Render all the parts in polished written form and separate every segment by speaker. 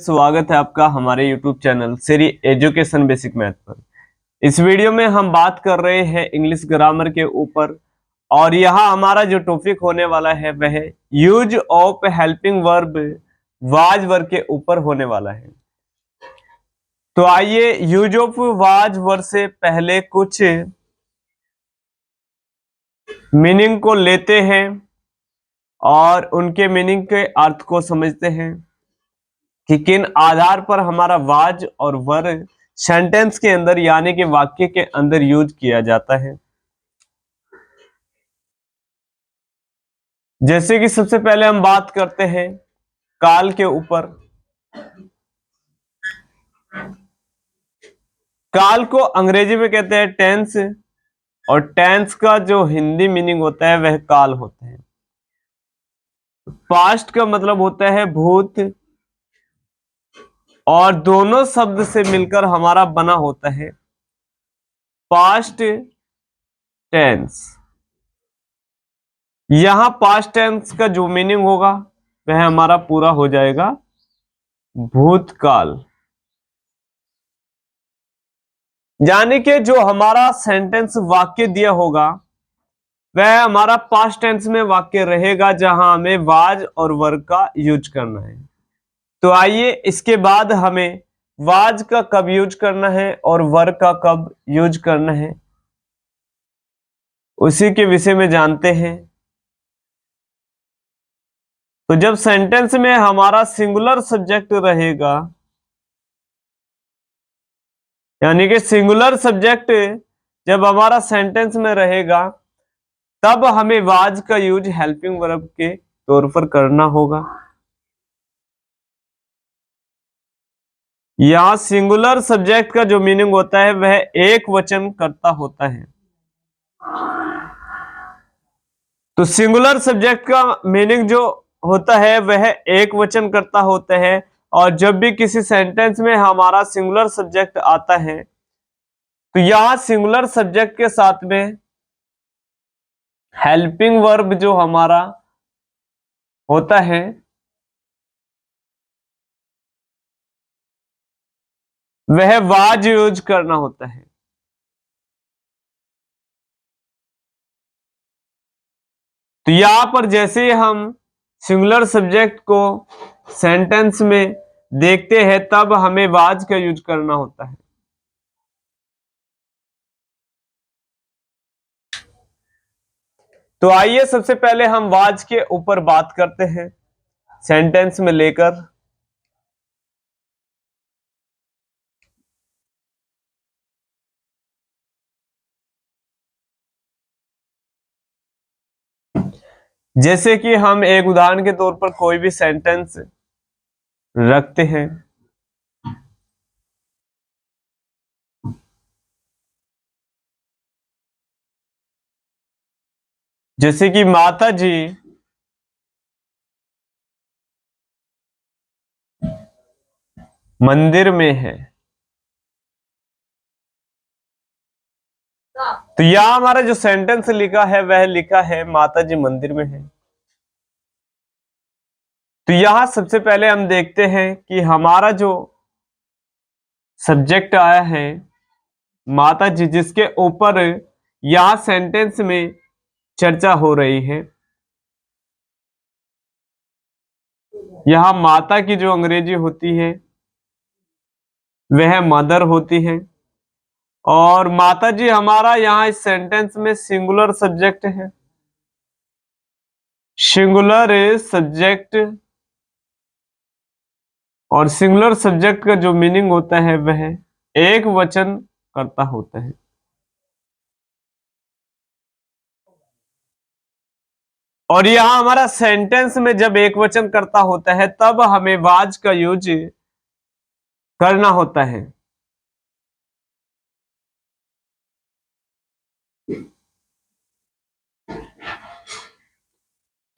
Speaker 1: स्वागत है आपका हमारे YouTube channel Shri education basic math पर। इस वीडियो में हम बात कर रहे हैं इंग्लिश ग्रामर के ऊपर और यहाँ हमारा जो टॉपिक होने वाला है वह use of helping verb was verb के ऊपर होने वाला है। तो आइए यूज ऑफ वाज वर्ब से पहले कुछ मीनिंग को लेते हैं और उनके मीनिंग के अर्थ को समझते हैं कि किन आधार पर हमारा वाज और वर्ब सेंटेंस के अंदर यानी कि वाक्य के अंदर यूज किया जाता है। जैसे कि सबसे पहले हम बात करते हैं काल के ऊपर। काल को अंग्रेजी में कहते हैं टेंस और टेंस का जो हिंदी मीनिंग होता है वह काल होता है। पास्ट का मतलब होता है भूत और दोनों शब्द से मिलकर हमारा बना होता है पास्ट टेंस। यहां पास्ट टेंस का जो मीनिंग होगा वह हमारा पूरा हो जाएगा भूतकाल। यानी कि जो हमारा सेंटेंस वाक्य दिया होगा वह हमारा पास्ट टेंस में वाक्य रहेगा जहां हमें वाज और वर्ब का यूज करना है। तो आइए इसके बाद हमें वाज का कब यूज करना है और वर्ब का कब यूज करना है उसी के विषय में जानते हैं। तो जब सेंटेंस में हमारा सिंगुलर सब्जेक्ट रहेगा यानी कि सिंगुलर सब्जेक्ट जब हमारा सेंटेंस में रहेगा तब हमें वाज का यूज हेल्पिंग वर्ब के तौर पर करना होगा। यहां सिंगुलर सब्जेक्ट का जो मीनिंग होता है वह एक वचन करता होता है। तो सिंगुलर सब्जेक्ट का मीनिंग जो होता है वह एक वचन करता होता है और जब भी किसी सेंटेंस में हमारा सिंगुलर सब्जेक्ट आता है तो यहां सिंगुलर सब्जेक्ट के साथ में हेल्पिंग वर्ब जो हमारा होता है वह वाज यूज करना होता है। तो यहां पर जैसे ही हम सिंगुलर सब्जेक्ट को सेंटेंस में देखते हैं तब हमें वाज का यूज करना होता है। तो आइए सबसे पहले हम वाज के ऊपर बात करते हैं सेंटेंस में लेकर। जैसे कि हम एक उदाहरण के तौर पर कोई भी सेंटेंस रखते हैं। जैसे कि माता जी मंदिर में है। तो यहां हमारा जो सेंटेंस लिखा है वह लिखा है माता जी मंदिर में है। तो यहां सबसे पहले हम देखते हैं कि हमारा जो सब्जेक्ट आया है माता जी जिसके ऊपर यहां सेंटेंस में चर्चा हो रही है। यहां माता की जो अंग्रेजी होती है वह मदर होती है और माता जी हमारा यहां इस सेंटेंस में सिंगुलर सब्जेक्ट है। सिंगुलर सब्जेक्ट और सिंगुलर सब्जेक्ट का जो मीनिंग होता है वह एक वचन करता होता है। और यहां हमारा सेंटेंस में जब एक वचन करता होता है तब हमें वाज का यूज करना होता है।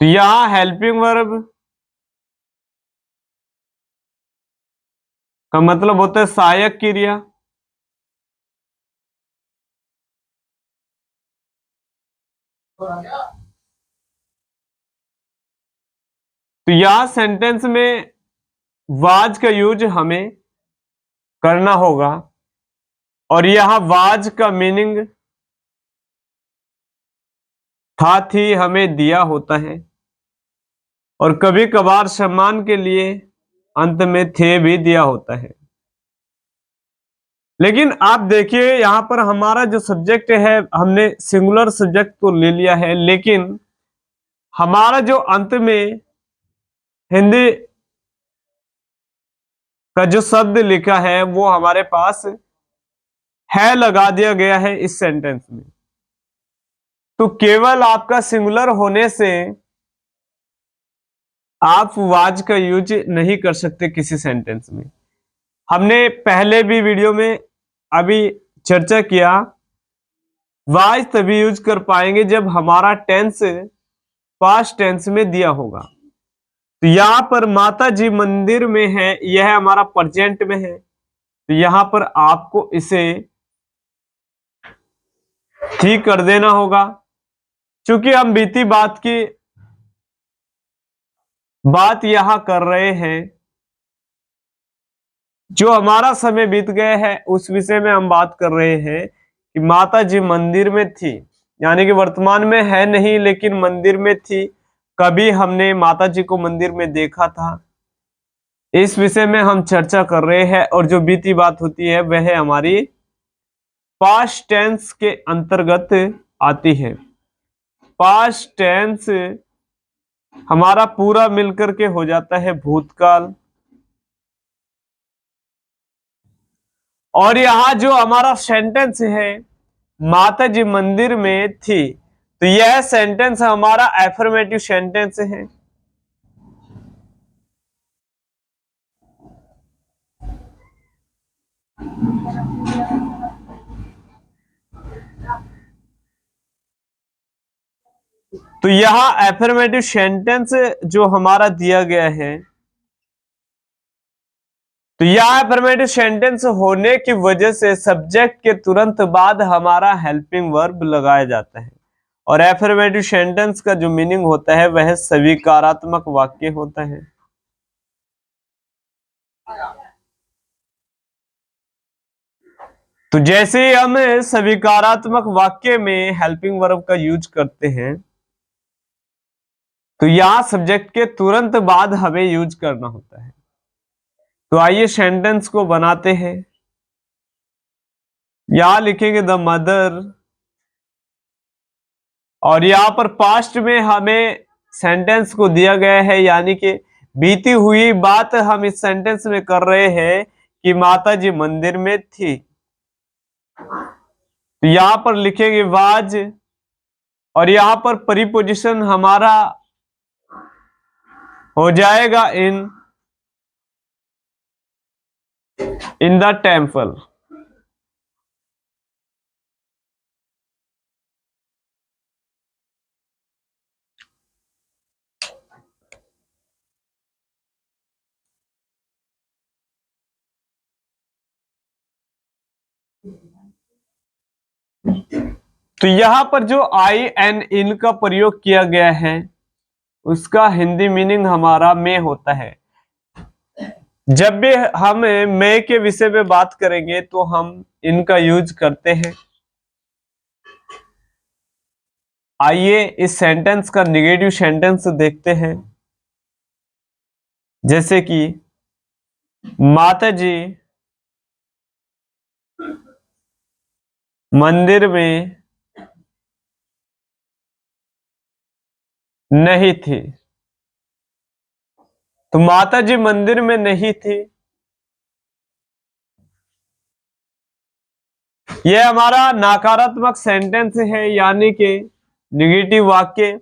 Speaker 1: तो यहां हेल्पिंग वर्ब का मतलब होता है सहायक क्रिया। तो यहां सेंटेंस में वाज का यूज हमें करना होगा, और यहां वाज का मीनिंग था थी हमें दिया होता है, और कभी कभार सम्मान के लिए अंत में थे भी दिया होता है। लेकिन आप देखिए यहां पर हमारा जो सब्जेक्ट है, हमने सिंगुलर सब्जेक्ट तो ले लिया है, लेकिन हमारा जो अंत में हिंदी का जो शब्द लिखा है वो हमारे पास है लगा दिया गया है इस सेंटेंस में। तो केवल आपका सिंगुलर होने से आप वाज का यूज नहीं कर सकते किसी सेंटेंस में। हमने पहले भी वीडियो में अभी चर्चा किया, वाज तभी यूज कर पाएंगे जब हमारा टेंस पास्ट टेंस में दिया होगा। तो यहां पर माता जी मंदिर में है, यह हमारा प्रेजेंट में है, तो यहां पर आपको इसे ठीक कर देना होगा। क्योंकि हम बीती बात की बात यहां कर रहे हैं, जो हमारा समय बीत गया है उस विषय में हम बात कर रहे हैं कि माता जी मंदिर में थी, यानी कि वर्तमान में है नहीं लेकिन मंदिर में थी। कभी हमने माता जी को मंदिर में देखा था, इस विषय में हम चर्चा कर रहे हैं। और जो बीती बात होती है वह हमारी पास्ट टेंस के अंतर्गत आती है। पास्ट टेंस हमारा पूरा मिलकर के हो जाता है भूतकाल। और यहां जो हमारा सेंटेंस है माता जी मंदिर में थी, तो यह सेंटेंस हमारा एफर्मेटिव सेंटेंस है। तो यहां एफर्मेटिव सेंटेंस जो हमारा दिया गया है, तो यह एफर्मेटिव सेंटेंस होने की वजह से सब्जेक्ट के तुरंत बाद हमारा हेल्पिंग वर्ब लगाया जाता है। और एफर्मेटिव सेंटेंस का जो मीनिंग होता है वह स्वीकारात्मक वाक्य होता है। तो जैसे ही हम स्वीकारात्मक वाक्य में हेल्पिंग वर्ब का यूज करते हैं, तो यहां सब्जेक्ट के तुरंत बाद हमें यूज करना होता है। तो आइए सेंटेंस को बनाते हैं। यहां लिखेंगे द मदर, और यहां पर पास्ट में हमें सेंटेंस को दिया गया है, यानी कि बीती हुई बात हम इस सेंटेंस में कर रहे हैं कि माता जी मंदिर में थी। तो यहां पर लिखेंगे वाज, और यहां पर प्रीपोजिशन हमारा हो जाएगा इन द टेम्पल। तो यहां पर जो आई एन इन का प्रयोग किया गया है उसका हिंदी मीनिंग हमारा में होता है। जब भी हम मैं के विषय में बात करेंगे तो हम इनका यूज करते हैं। आइए इस सेंटेंस का निगेटिव सेंटेंस देखते हैं। जैसे कि माता जी मंदिर में नहीं थी। तो माता जी मंदिर में नहीं थी, यह हमारा नकारात्मक सेंटेंस है, यानी कि निगेटिव वाक्य।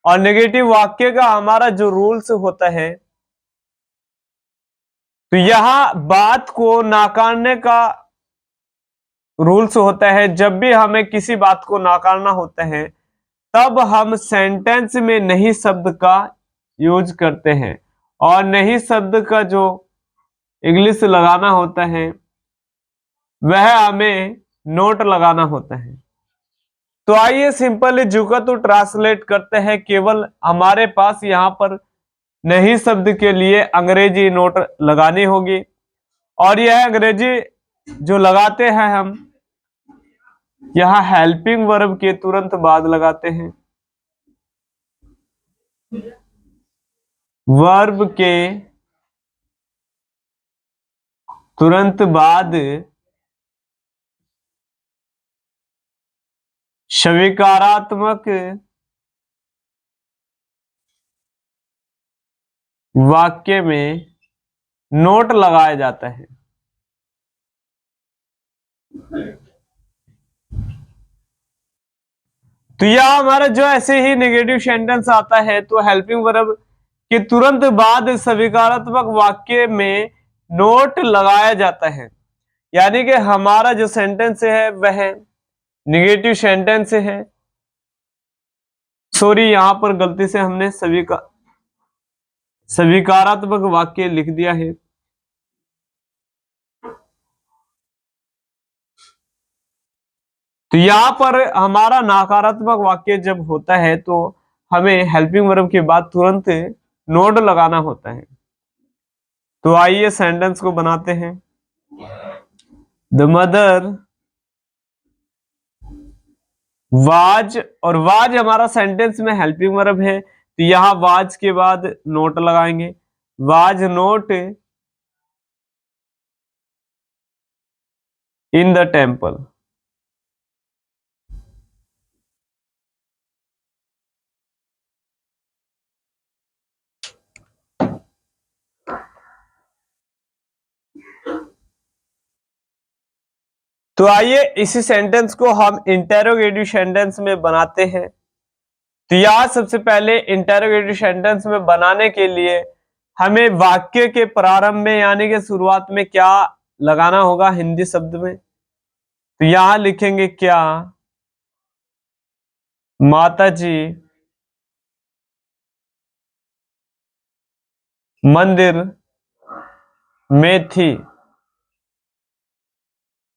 Speaker 1: और नेगेटिव वाक्य का हमारा जो रूल्स होता है, तो यहां बात को नकारने का रूल्स होता है। जब भी हमें किसी बात को नकारना होता है तब हम सेंटेंस में नहीं शब्द का यूज करते हैं, और नहीं शब्द का जो इंग्लिश लगाना होता है वह हमें नोट लगाना होता है। तो आइए सिंपली जुका तो ट्रांसलेट करते हैं। केवल हमारे पास यहाँ पर नहीं शब्द के लिए अंग्रेजी नोट लगानी होगी, और यह अंग्रेजी जो लगाते हैं हम यहां हेल्पिंग वर्ब के तुरंत बाद लगाते हैं। वर्ब के तुरंत बाद स्वीकारात्मक वाक्य में नोट लगाया जाता है। तो यह हमारा जो ऐसे ही नेगेटिव सेंटेंस आता है तो हेल्पिंग वर्ब के तुरंत बाद स्वीकारात्मक वाक्य में नोट लगाया जाता है, यानी कि हमारा जो सेंटेंस है वह नेगेटिव सेंटेंस है। सॉरी, यहां पर गलती से हमने स्वीकारात्मक वाक्य लिख दिया है। तो यहां पर हमारा नकारात्मक वाक्य जब होता है तो हमें हेल्पिंग वर्ब के बाद तुरंत नोट लगाना होता है। तो आइए सेंटेंस को बनाते हैं। द मदर वाज, और वाज हमारा सेंटेंस में हेल्पिंग वर्ब है, तो यहां वाज के बाद नोट लगाएंगे। Was note in the temple. तो आइए इसी सेंटेंस को हम इंटेरोगेटिव सेंटेंस में बनाते हैं। तो यहां सबसे पहले इंटेरोगेटिव सेंटेंस में बनाने के लिए हमें वाक्य के प्रारंभ में यानी कि शुरुआत में क्या लगाना होगा हिंदी शब्द में। तो यहां लिखेंगे क्या माता जी मंदिर में थी।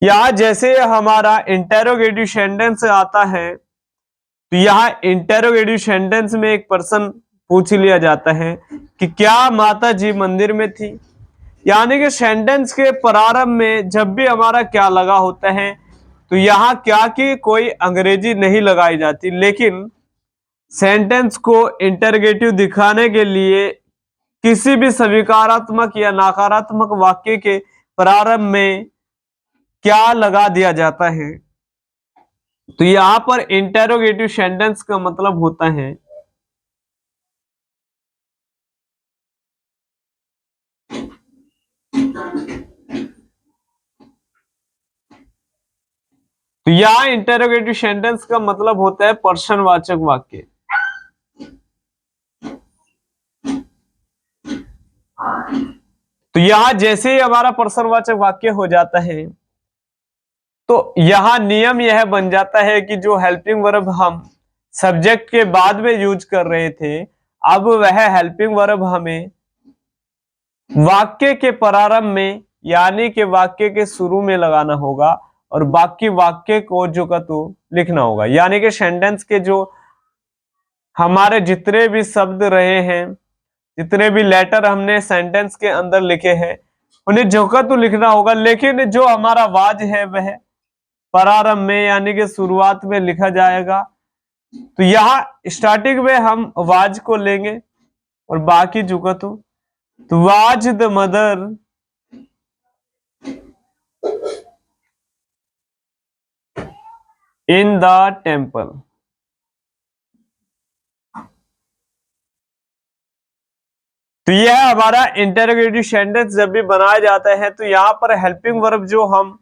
Speaker 1: यहां जैसे हमारा इंटेरोगेटिव सेंटेंस आता है तो यहां इंटेरोगेटिव सेंटेंस में एक पर्सन पूछ लिया जाता है कि क्या माता जी मंदिर में थी, यानी कि सेंटेंस के प्रारंभ में जब भी हमारा क्या लगा होता है तो यहां क्या की कोई अंग्रेजी नहीं लगाई जाती, लेकिन सेंटेंस को इंटरगेटिव दिखाने के लिए किसी भी स्वीकारात्मक या नकारात्मक वाक्य के प्रारंभ में क्या लगा दिया जाता है। तो यहां पर इंटेरोगेटिव सेंटेंस का मतलब होता है तो यहां इंटेरोगेटिव सेंटेंस का मतलब होता है प्रश्नवाचक वाक्य। तो यहां जैसे ही हमारा प्रश्नवाचक वाक्य हो जाता है तो यहां नियम यह बन जाता है कि जो हेल्पिंग वर्ब हम सब्जेक्ट के बाद में यूज कर रहे थे अब वह हेल्पिंग वर्ब हमें वाक्य के प्रारंभ में यानी कि वाक्य के शुरू में लगाना होगा और बाकी वाक्य को जो का तो लिखना होगा, यानी कि सेंटेंस के जो हमारे जितने भी शब्द रहे हैं जितने भी लेटर हमने सेंटेंस के अंदर लिखे हैं उन्हें जो का तो लिखना होगा, लेकिन जो हमारा वाज है वह प्रारंभ में यानी कि शुरुआत में लिखा जाएगा। तो यहां स्टार्टिंग में हम वाज को लेंगे और बाकी जुका तो was the mother in the temple. तो यह हमारा इंटरोगेटिव सेंटेंस जब भी बनाया जाता है तो यहां पर हेल्पिंग वर्ब जो हम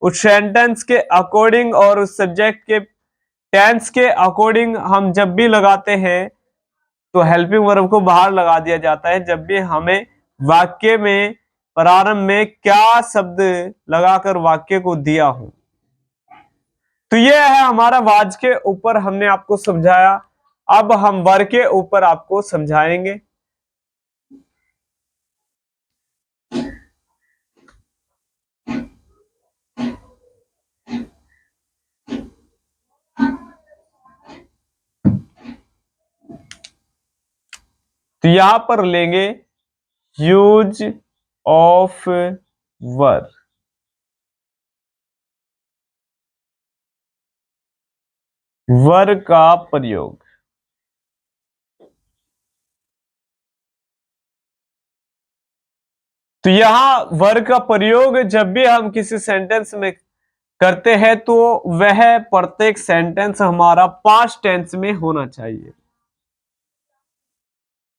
Speaker 1: उस सेंटेंस के अकॉर्डिंग और उस सब्जेक्ट के टेंस के अकॉर्डिंग हम जब भी लगाते हैं तो हेल्पिंग वर्ब को बाहर लगा दिया जाता है जब भी हमें वाक्य में प्रारंभ में क्या शब्द लगाकर वाक्य को दिया हो। तो यह है हमारा वाज के ऊपर हमने आपको समझाया। अब हम वर के ऊपर आपको समझाएंगे। तो यहां पर लेंगे यूज ऑफ वर, वर का प्रयोग। तो यहां वर का प्रयोग जब भी हम किसी सेंटेंस में करते हैं तो वह प्रत्येक सेंटेंस हमारा पास्ट टेंस में होना चाहिए।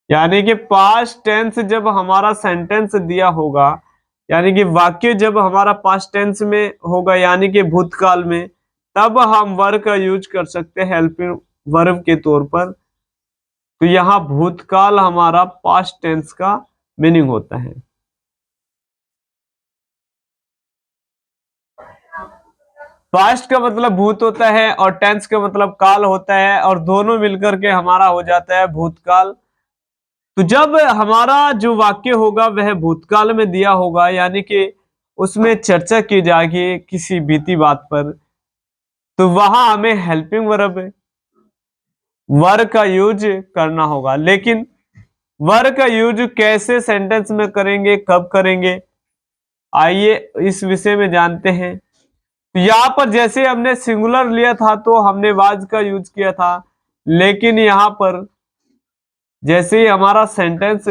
Speaker 1: यानी कि पास्ट टेंस जब हमारा सेंटेंस दिया होगा, यानी कि वाक्य जब हमारा पास्ट टेंस में होगा यानी कि भूतकाल में, तब हम वर्ब का यूज कर सकते हैं हेल्पिंग वर्ब के तौर पर। तो यहाँ भूतकाल हमारा पास्ट टेंस का मीनिंग होता है। पास्ट का मतलब भूत होता है और टेंस का मतलब काल होता है, और दोनों मिलकर के हमारा हो जाता है भूतकाल। तो जब हमारा जो वाक्य होगा वह भूतकाल में दिया होगा, यानी कि उसमें चर्चा की जाएगी किसी बीती बात पर, तो वहां हमें हेल्पिंग वर्ब का यूज करना होगा। लेकिन वर्ब का यूज कैसे सेंटेंस में करेंगे, कब करेंगे, आइए इस विषय में जानते हैं। तो यहां पर जैसे हमने सिंगुलर लिया था तो हमने वाज का यूज किया था, लेकिन यहां पर जैसे ही हमारा सेंटेंस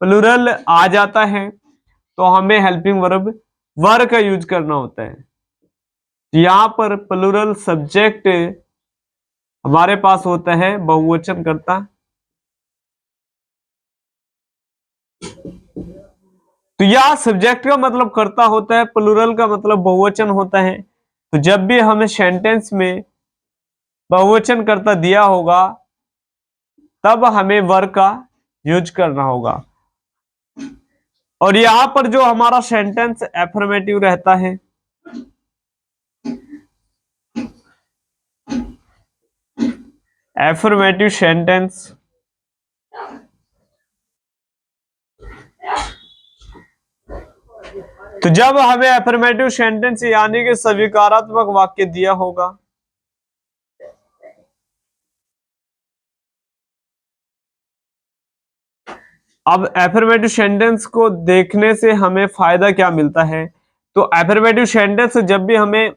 Speaker 1: प्लूरल आ जाता है तो हमें हेल्पिंग वर्ब वर का यूज करना होता है। यहां पर प्लूरल सब्जेक्ट हमारे पास होता है बहुवचन करता। तो यह सब्जेक्ट का मतलब करता होता है, प्लूरल का मतलब बहुवचन होता है। तो जब भी हमें सेंटेंस में बहुवचन करता दिया होगा तब हमें वर का यूज करना होगा। और यहां पर जो हमारा सेंटेंस एफर्मेटिव रहता है, एफर्मेटिव सेंटेंस, तो जब हमें एफर्मेटिव सेंटेंस यानी कि स्वीकारात्मक वाक्य दिया होगा, अब एफर्मेटिव सेंटेंस को देखने से हमें फायदा क्या मिलता है। तो एफर्मेटिव सेंटेंस जब भी हमें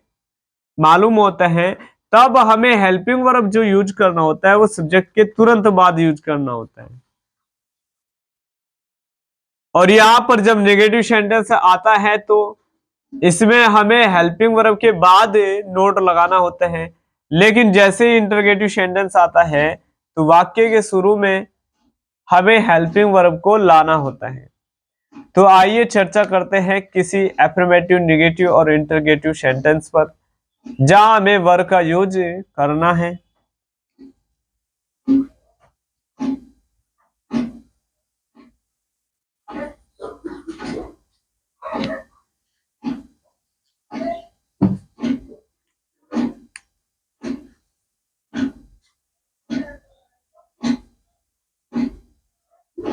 Speaker 1: मालूम होता है तब हमें हेल्पिंग वर्ब जो यूज करना होता है वो सब्जेक्ट के तुरंत बाद यूज करना होता है। और यहां पर जब नेगेटिव सेंटेंस आता है तो इसमें हमें हेल्पिंग वर्ब के बाद नोट लगाना होता है। लेकिन जैसे ही इंटरगेटिव सेंटेंस आता है तो वाक्य के शुरू में हमें हेल्पिंग वर्ब को लाना होता है। तो आइए चर्चा करते हैं किसी एफर्मेटिव, नेगेटिव और इंटरगेटिव सेंटेंस पर जहां हमें वर्ब का यूज करना है।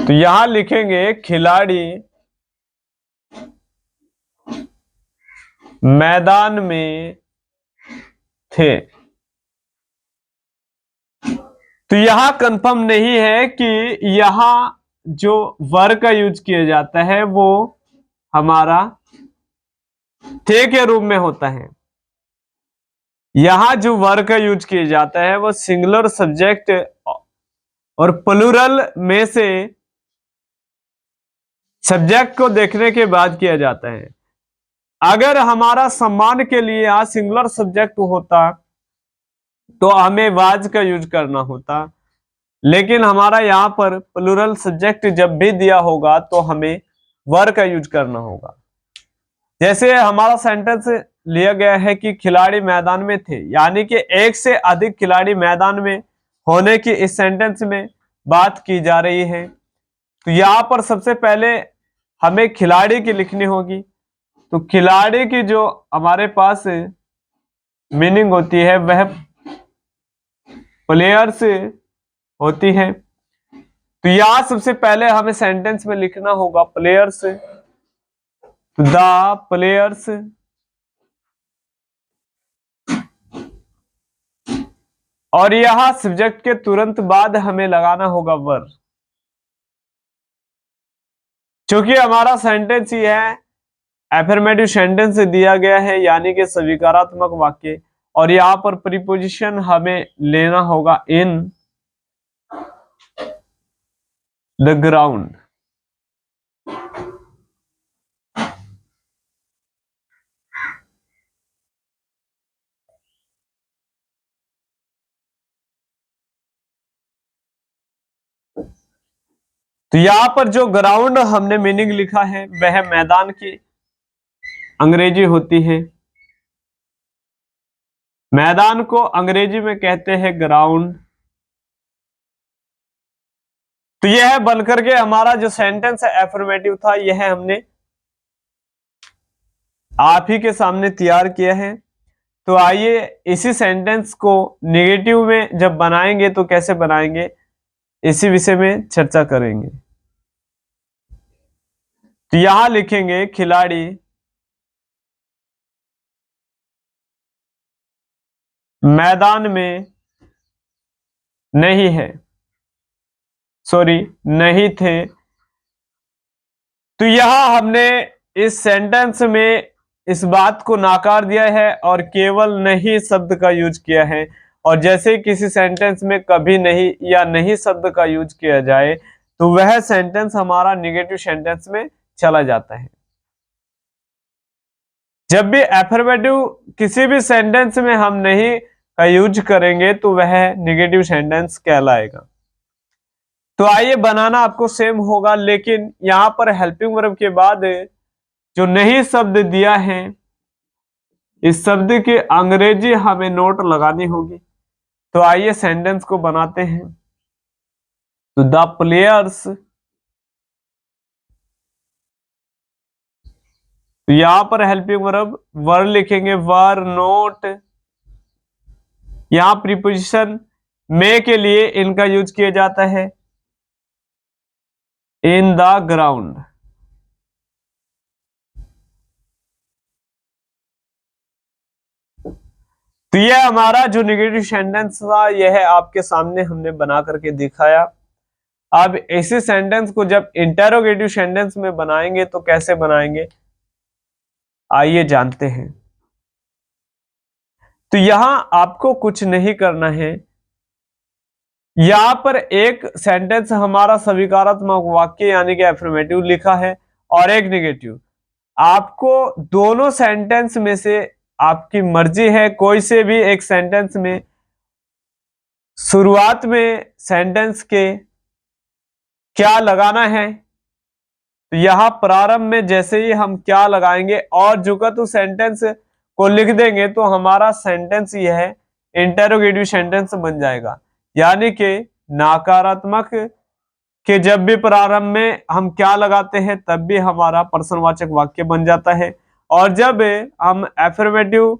Speaker 1: तो यहां लिखेंगे खिलाड़ी मैदान में थे। तो यहां कंफर्म नहीं है कि यहां जो वर्ब का यूज किया जाता है वो हमारा थे के रूप में होता है। यहां जो वर्ब का यूज किया जाता है वो सिंगुलर सब्जेक्ट और प्लूरल में से सब्जेक्ट को देखने के बाद किया जाता है। अगर हमारा सम्मान के लिए यहां सिंगुलर सब्जेक्ट होता तो हमें वाज का यूज करना होता, लेकिन हमारा यहाँ पर प्लूरल सब्जेक्ट जब भी दिया होगा तो हमें वर का यूज करना होगा। जैसे हमारा सेंटेंस लिया गया है कि खिलाड़ी मैदान में थे, यानी कि एक से अधिक खिलाड़ी मैदान में होने की इस सेंटेंस में बात की जा रही है। तो यहाँ पर सबसे पहले हमें खिलाड़ी की लिखनी होगी। तो खिलाड़ी की जो हमारे पास मीनिंग होती है वह प्लेयर्स होती है। तो यहां सबसे पहले हमें सेंटेंस में लिखना होगा प्लेयर्स, द प्लेयर्स, और यहां सब्जेक्ट के तुरंत बाद हमें लगाना होगा वर। चूंकि हमारा सेंटेंस ही है एफर्मेटिव सेंटेंस दिया गया है, यानी कि स्वीकारात्मक वाक्य, और यहाँ पर प्रीपोजिशन हमें लेना होगा इन द ग्राउंड। तो यहां पर जो ग्राउंड हमने मीनिंग लिखा है वह मैदान की अंग्रेजी होती है। मैदान को अंग्रेजी में कहते हैं ग्राउंड। तो यह बनकर के हमारा जो सेंटेंस है एफर्मेटिव था, यह हमने आप ही के सामने तैयार किया है। तो आइए इसी सेंटेंस को नेगेटिव में जब बनाएंगे तो कैसे बनाएंगे, इसी विषय में चर्चा करेंगे। तो यहां लिखेंगे खिलाड़ी मैदान में नहीं है, सॉरी नहीं थे। तो यहां हमने इस सेंटेंस में इस बात को नाकार दिया है और केवल नहीं शब्द का यूज किया है। और जैसे किसी सेंटेंस में कभी नहीं या नहीं शब्द का यूज किया जाए तो वह सेंटेंस हमारा निगेटिव सेंटेंस में चला जाता है। जब भी एफर्मेटिव किसी भी सेंटेंस में हम नहीं का यूज करेंगे तो वह निगेटिव सेंटेंस कहलाएगा। तो आइए बनाना आपको सेम होगा, लेकिन यहां पर हेल्पिंग वर्ब के बाद जो नहीं शब्द दिया है इस शब्द की अंग्रेजी हमें नोट लगानी होगी। तो आइए सेंटेंस को बनाते हैं। तो द प्लेयर्स, तो यहां पर हेल्पिंग वर्ब वर लिखेंगे, वर नोट। यहां प्रीपोजिशन में के लिए इनका यूज किया जाता है इन द ग्राउंड। तो यह हमारा जो नेगेटिव सेंटेंस था यह आपके सामने हमने बना करके दिखाया। अब इसी सेंटेंस को जब इंटेरोगेटिव सेंटेंस में बनाएंगे तो कैसे बनाएंगे, आइए जानते हैं। तो यहां आपको कुछ नहीं करना है। यहां पर एक सेंटेंस हमारा स्वीकारात्मक वाक्य यानी कि एफर्मेटिव लिखा है और एक नेगेटिव। आपको दोनों सेंटेंस में से आपकी मर्जी है कोई से भी एक सेंटेंस में शुरुआत में सेंटेंस के क्या लगाना है। तो यहां प्रारंभ में जैसे ही हम क्या लगाएंगे और जुगत उस सेंटेंस को लिख देंगे तो हमारा सेंटेंस यह इंटेरोगेटिव सेंटेंस बन जाएगा। यानी कि नकारात्मक के जब भी प्रारंभ में हम क्या लगाते हैं तब भी हमारा प्रश्नवाचक वाक्य बन जाता है, और जब हम एफर्मेटिव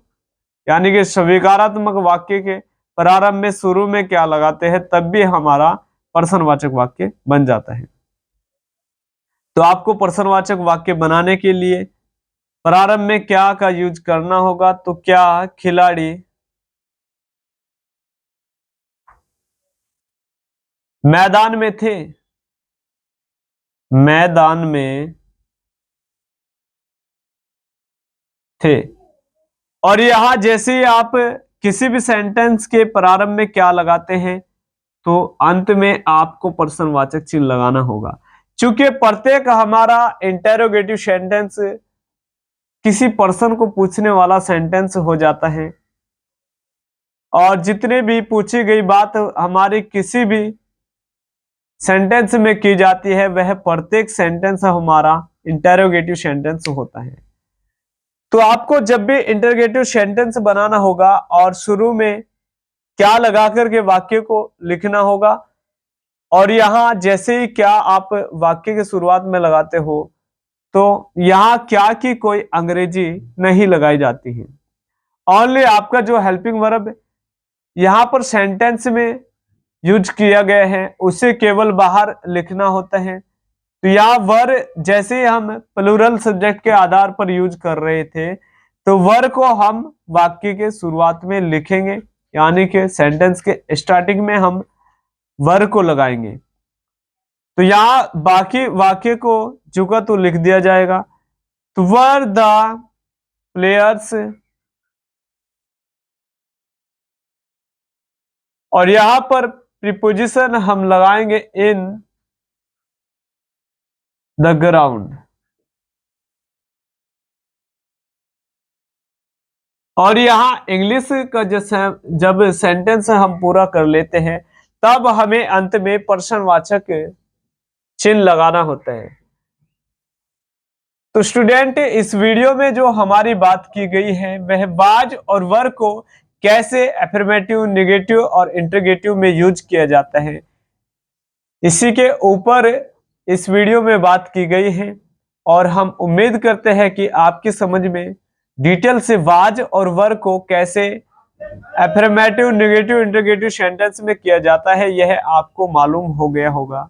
Speaker 1: यानी कि स्वीकारात्मक वाक्य के प्रारंभ में शुरू में क्या लगाते हैं तब भी हमारा प्रश्नवाचक वाक्य बन जाता है। तो आपको प्रश्नवाचक वाक्य बनाने के लिए प्रारंभ में क्या का यूज करना होगा। तो क्या खिलाड़ी मैदान में थे, मैदान में थे। और यहां जैसे ही आप किसी भी सेंटेंस के प्रारंभ में क्या लगाते हैं तो अंत में आपको प्रश्नवाचक चिन्ह लगाना होगा। चूंकि प्रत्येक हमारा इंटेरोगेटिव सेंटेंस किसी पर्सन को पूछने वाला सेंटेंस हो जाता है, और जितने भी पूछी गई बात हमारी किसी भी सेंटेंस में की जाती है वह प्रत्येक सेंटेंस हमारा इंटेरोगेटिव सेंटेंस होता है। तो आपको जब भी इंटरोगेटिव सेंटेंस बनाना होगा और शुरू में क्या लगा करके वाक्य को लिखना होगा, और यहां जैसे ही क्या आप वाक्य की शुरुआत में लगाते हो तो यहां क्या की कोई अंग्रेजी नहीं लगाई जाती है। ओनली आपका जो हेल्पिंग वर्ब यहां पर सेंटेंस में यूज किया गया है उसे केवल बाहर लिखना होता है। तो यहाँ वर जैसे हम प्लूरल सब्जेक्ट के आधार पर यूज कर रहे थे तो वर को हम वाक्य के शुरुआत में लिखेंगे, यानी कि सेंटेंस के स्टार्टिंग में हम वर को लगाएंगे। तो यहाँ बाकी वाक्य को जुगा तो लिख दिया जाएगा, तो वर द प्लेयर्स, और यहां पर प्रीपोजिशन हम लगाएंगे इन द ग्राउंड। और यहाँ इंग्लिश का जब सेंटेंस हम पूरा कर लेते हैं तब हमें अंत में प्रश्नवाचक चिन्ह लगाना होता है। तो स्टूडेंट, इस वीडियो में जो हमारी बात की गई है वह वाज और वर को कैसे अफर्मेटिव, नेगेटिव और इंटरोगेटिव में यूज किया जाता है, इसी के ऊपर इस वीडियो में बात की गई है। और हम उम्मीद करते हैं कि आपकी समझ में डिटेल से वाज और वर को कैसे अफर्मेटिव, नेगेटिव, इंटरोगेटिव सेंटेंस में किया जाता है यह आपको मालूम हो गया होगा।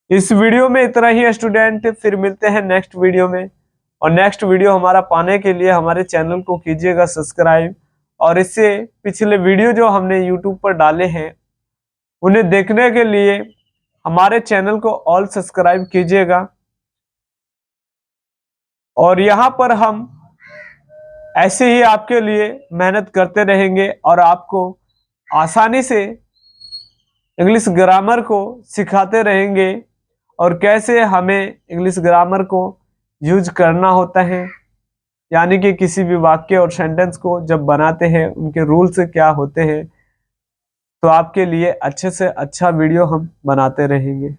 Speaker 1: इस वीडियो में इतना ही स्टूडेंट, फिर मिलते हैं नेक्स्ट वीडियो में। और नेक्स्ट वीडियो हमारा पाने के लिए हमारे चैनल को कीजिएगा सब्सक्राइब, और इससे पिछले वीडियो जो हमने यूट्यूब पर डाले हैं उन्हें देखने के लिए हमारे चैनल को ऑल सब्सक्राइब कीजिएगा। और यहाँ पर हम ऐसे ही आपके लिए मेहनत करते रहेंगे और आपको आसानी से इंग्लिश ग्रामर को सिखाते रहेंगे और कैसे हमें इंग्लिश ग्रामर को यूज करना होता है, यानी कि किसी भी वाक्य और सेंटेंस को जब बनाते हैं उनके रूल्स क्या होते हैं। तो आपके लिए अच्छे से अच्छा वीडियो हम बनाते रहेंगे।